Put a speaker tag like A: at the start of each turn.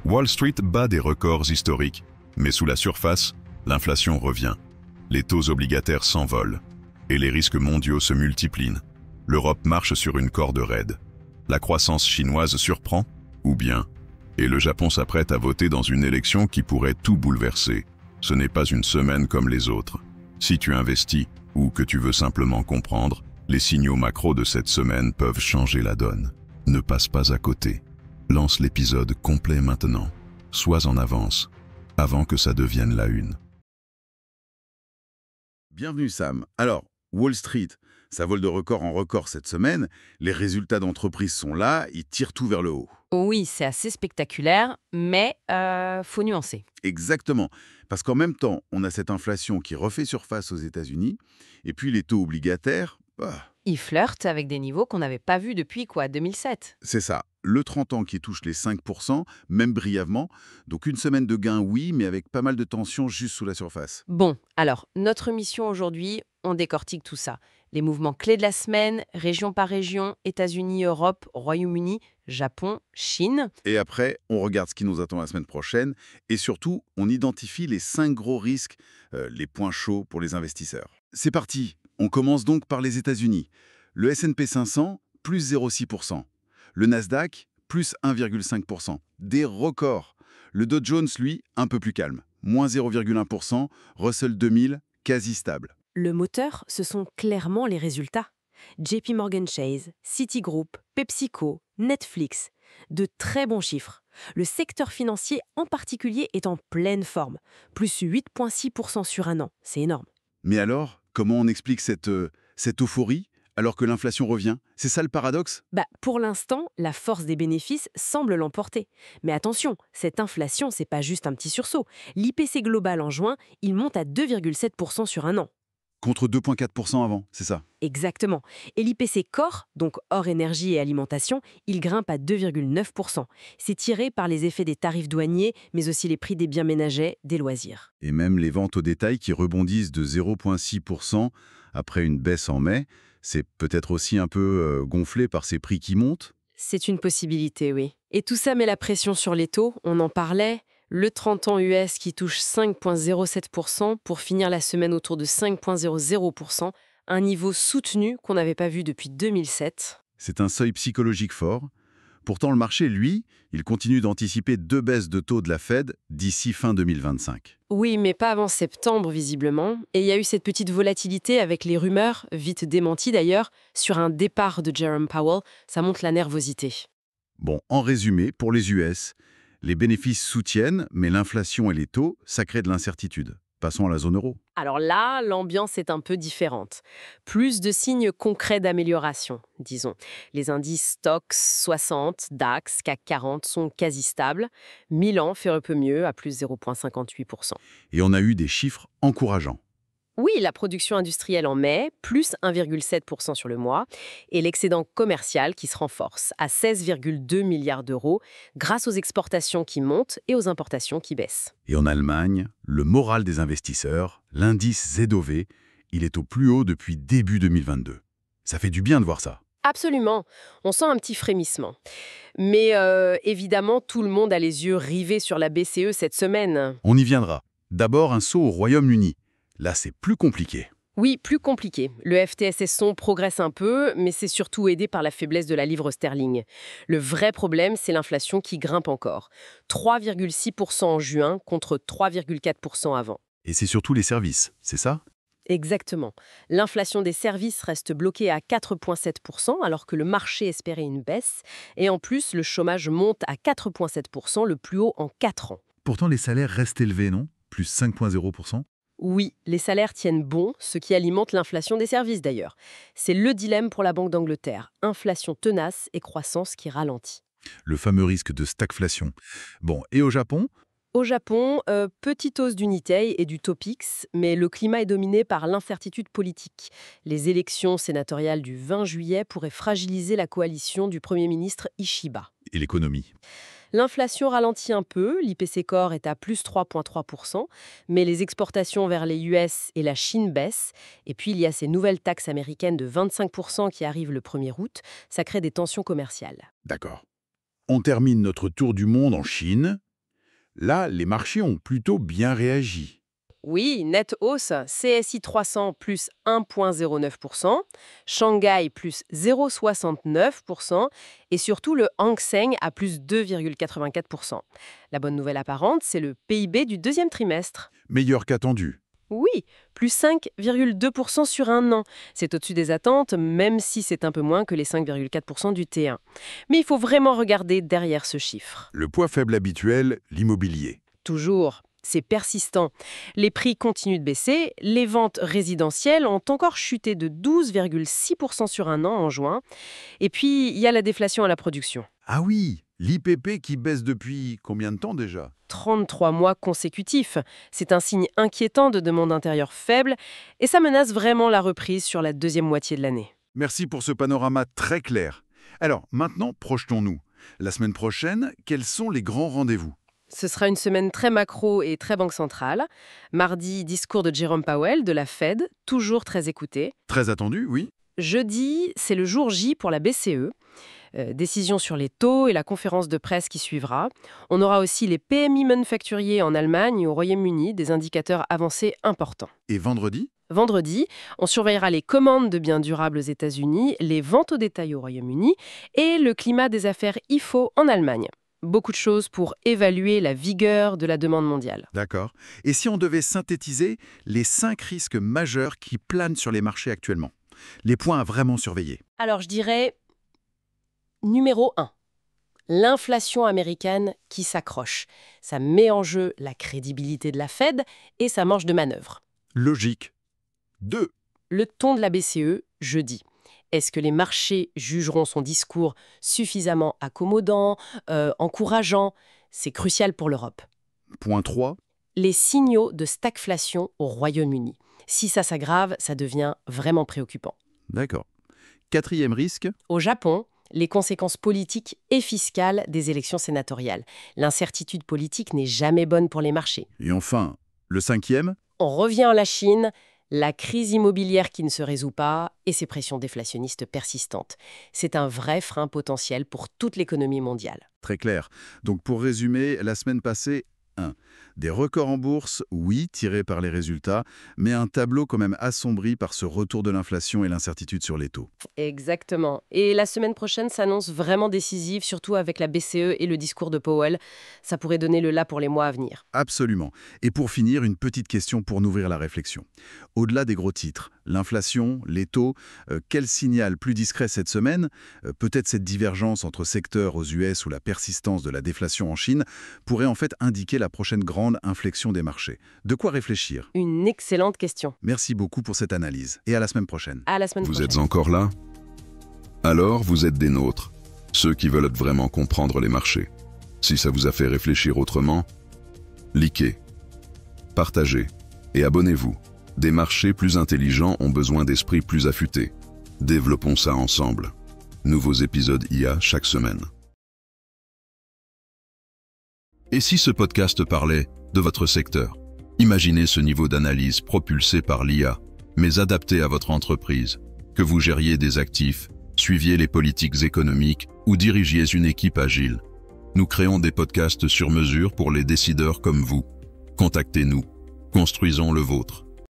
A: Wall Street bat des records historiques, mais sous la surface, l'inflation revient. Les taux obligataires s'envolent et les risques mondiaux se multiplient. L'Europe marche sur une corde raide. La croissance chinoise surprend, ou bien, et le Japon s'apprête à voter dans une élection qui pourrait tout bouleverser. Ce n'est pas une semaine comme les autres. Si tu investis ou que tu veux simplement comprendre, les signaux macro de cette semaine peuvent changer la donne. Ne passe pas à côté. Lance l'épisode complet maintenant. Sois en avance, avant que ça devienne la une.
B: Bienvenue Sam. Alors, Wall Street, ça vole de record en record cette semaine. Les résultats d'entreprise sont là, ils tirent tout vers le haut.
C: Oui, c'est assez spectaculaire, mais faut nuancer.
B: Exactement. Parce qu'en même temps, on a cette inflation qui refait surface aux États-Unis, et puis les taux obligataires,
C: Ils flirtent avec des niveaux qu'on n'avait pas vus depuis 2007.
B: c'est ça. Le 30 ans qui touche les 5%, même brièvement. Donc une semaine de gains, oui, mais avec pas mal de tensions juste sous la surface.
C: Bon, alors, notre mission aujourd'hui, on décortique tout ça. Les mouvements clés de la semaine, région par région, États-Unis, Europe, Royaume-Uni, Japon, Chine.
B: Et après, on regarde ce qui nous attend la semaine prochaine, et surtout, on identifie les 5 gros risques, les points chauds pour les investisseurs. C'est parti. On commence donc par les États-Unis. Le S&P 500, plus 0,6%. Le Nasdaq, plus 1,5%. Des records. Le Dow Jones, lui, un peu plus calme. Moins 0,1%. Russell 2000, quasi stable.
D: Le moteur, ce sont clairement les résultats. JP Morgan Chase, Citigroup, PepsiCo, Netflix. De très bons chiffres. Le secteur financier en particulier est en pleine forme. Plus 8,6% sur un an. C'est énorme.
B: Mais alors, comment on explique cette euphorie alors que l'inflation revient? C'est ça le paradoxe?
D: Pour l'instant, la force des bénéfices semble l'emporter. Mais attention, cette inflation, c'est pas juste un petit sursaut. L'IPC global en juin, il monte à 2,7% sur un an.
B: Contre 2,4% avant, c'est ça?
D: Exactement. Et l'IPC Core, donc hors énergie et alimentation, il grimpe à 2,9%. C'est tiré par les effets des tarifs douaniers, mais aussi les prix des biens ménagers, des loisirs.
B: Et même les ventes au détail qui rebondissent de 0,6% après une baisse en mai, c'est peut-être aussi un peu gonflé par ces prix qui montent?
D: C'est une possibilité, oui. Et tout ça met la pression sur les taux, on en parlait. Le 30 ans US qui touche 5,07% pour finir la semaine autour de 5,00%, un niveau soutenu qu'on n'avait pas vu depuis 2007.
B: C'est un seuil psychologique fort. Pourtant, le marché, lui, il continue d'anticiper 2 baisses de taux de la Fed d'ici fin 2025.
D: Oui, mais pas avant septembre, visiblement. Et il y a eu cette petite volatilité avec les rumeurs, vite démenties d'ailleurs, sur un départ de Jerome Powell. Ça montre la nervosité.
B: Bon, en résumé, pour les US, les bénéfices soutiennent, mais l'inflation et les taux, ça crée de l'incertitude. Passons à la zone euro.
D: Alors là, l'ambiance est un peu différente. Plus de signes concrets d'amélioration, disons. Les indices Stoxx 60, DAX, CAC 40 sont quasi stables. Milan fait un peu mieux, à plus 0,58%.
B: Et on a eu des chiffres encourageants.
D: Oui, la production industrielle en mai, plus 1,7% sur le mois, et l'excédent commercial qui se renforce à 16,2 milliards d'euros grâce aux exportations qui montent et aux importations qui baissent.
B: Et en Allemagne, le moral des investisseurs, l'indice ZOV, il est au plus haut depuis début 2022. Ça fait du bien de voir ça.
D: Absolument, on sent un petit frémissement. Mais évidemment, tout le monde a les yeux rivés sur la BCE cette semaine.
B: On y viendra. D'abord, un saut au Royaume-Uni. Là, c'est plus compliqué.
D: Oui, plus compliqué. Le FTSE Son progresse un peu, mais c'est surtout aidé par la faiblesse de la livre sterling. Le vrai problème, c'est l'inflation qui grimpe encore. 3,6% en juin contre 3,4% avant.
B: Et c'est surtout les services, c'est ça?
D: Exactement. L'inflation des services reste bloquée à 4,7%, alors que le marché espérait une baisse. Et en plus, le chômage monte à 4,7%, le plus haut en 4 ans.
B: Pourtant, les salaires restent élevés, non? Plus 5,0%.
D: Oui, les salaires tiennent bon, ce qui alimente l'inflation des services d'ailleurs. C'est le dilemme pour la Banque d'Angleterre. Inflation tenace et croissance qui ralentit.
B: Le fameux risque de stagflation. Bon, et au Japon?
D: Au Japon, petite hausse du Nikkei et du Topix, mais le climat est dominé par l'incertitude politique. Les élections sénatoriales du 20 juillet pourraient fragiliser la coalition du Premier ministre Ishiba.
B: Et l'économie?
D: L'inflation ralentit un peu, l'IPC Core est à plus 3,3%, mais les exportations vers les US et la Chine baissent. Et puis il y a ces nouvelles taxes américaines de 25% qui arrivent le 1er août. Ça crée des tensions commerciales.
B: D'accord. On termine notre tour du monde en Chine. Là, les marchés ont plutôt bien réagi.
D: Oui, nette hausse, CSI 300 plus 1,09%, Shanghai plus 0,69% et surtout le Hang Seng à plus 2,84%. La bonne nouvelle apparente, c'est le PIB du deuxième trimestre.
B: Meilleur qu'attendu.
D: Oui, plus 5,2% sur un an. C'est au-dessus des attentes, même si c'est un peu moins que les 5,4% du T1. Mais il faut vraiment regarder derrière ce chiffre.
B: Le poids faible habituel, l'immobilier.
D: Toujours. C'est persistant. Les prix continuent de baisser, les ventes résidentielles ont encore chuté de 12,6% sur un an en juin. Et puis, il y a la déflation à la production.
B: Ah oui, l'IPP qui baisse depuis combien de temps déjà?
D: 33 mois consécutifs. C'est un signe inquiétant de demande intérieure faible et ça menace vraiment la reprise sur la deuxième moitié de l'année.
B: Merci pour ce panorama très clair. Alors, maintenant, projetons-nous. La semaine prochaine, quels sont les grands rendez-vous?
D: Ce sera une semaine très macro et très banque centrale. Mardi, discours de Jerome Powell de la Fed, toujours très écouté.
B: Très attendu, oui.
D: Jeudi, c'est le jour J pour la BCE. Décision sur les taux et la conférence de presse qui suivra. On aura aussi les PMI manufacturiers en Allemagne et au Royaume-Uni, des indicateurs avancés importants.
B: Et vendredi?
D: Vendredi, on surveillera les commandes de biens durables aux États-Unis, les ventes au détail au Royaume-Uni et le climat des affaires IFO en Allemagne. Beaucoup de choses pour évaluer la vigueur de la demande mondiale.
B: D'accord. Et si on devait synthétiser les 5 risques majeurs qui planent sur les marchés actuellement? Les points à vraiment surveiller.
D: Alors je dirais numéro 1, l'inflation américaine qui s'accroche. Ça met en jeu la crédibilité de la Fed et sa marge de manœuvre.
B: Logique. 2.
D: Le ton de la BCE, jeudi. Est-ce que les marchés jugeront son discours suffisamment accommodant, encourageant? C'est crucial pour l'Europe.
B: Point 3.
D: Les signaux de stagflation au Royaume-Uni. Si ça s'aggrave, ça devient vraiment préoccupant.
B: D'accord. 4e risque.
D: Au Japon, les conséquences politiques et fiscales des élections sénatoriales. L'incertitude politique n'est jamais bonne pour les marchés.
B: Et enfin, le 5e.
D: On revient à la Chine, la crise immobilière qui ne se résout pas et ses pressions déflationnistes persistantes. C'est un vrai frein potentiel pour toute l'économie mondiale.
B: Très clair. Donc pour résumer, la semaine passée, 1. Des records en bourse, oui, tirés par les résultats, mais un tableau quand même assombri par ce retour de l'inflation et l'incertitude sur les taux.
D: Exactement. Et la semaine prochaine s'annonce vraiment décisive, surtout avec la BCE et le discours de Powell. Ça pourrait donner le là pour les mois à venir.
B: Absolument. Et pour finir, une petite question pour nourrir la réflexion. Au-delà des gros titres, l'inflation, les taux, quel signal plus discret cette semaine, peut-être cette divergence entre secteurs aux US ou la persistance de la déflation en Chine, pourrait en fait indiquer la prochaine grande inflexion des marchés. De quoi réfléchir?
D: Une excellente question.
B: Merci beaucoup pour cette analyse. Et à la semaine prochaine.
D: À la semaine
A: Vous
D: prochaine.
A: êtes encore là? Alors vous êtes des nôtres, ceux qui veulent vraiment comprendre les marchés. Si ça vous a fait réfléchir autrement, likez, partagez et abonnez-vous. Des marchés plus intelligents ont besoin d'esprits plus affûtés. Développons ça ensemble. Nouveaux épisodes IA chaque semaine. Et si ce podcast parlait de votre secteur? Imaginez ce niveau d'analyse propulsé par l'IA, mais adapté à votre entreprise. Que vous gériez des actifs, suiviez les politiques économiques ou dirigiez une équipe agile. Nous créons des podcasts sur mesure pour les décideurs comme vous. Contactez-nous. Construisons le vôtre.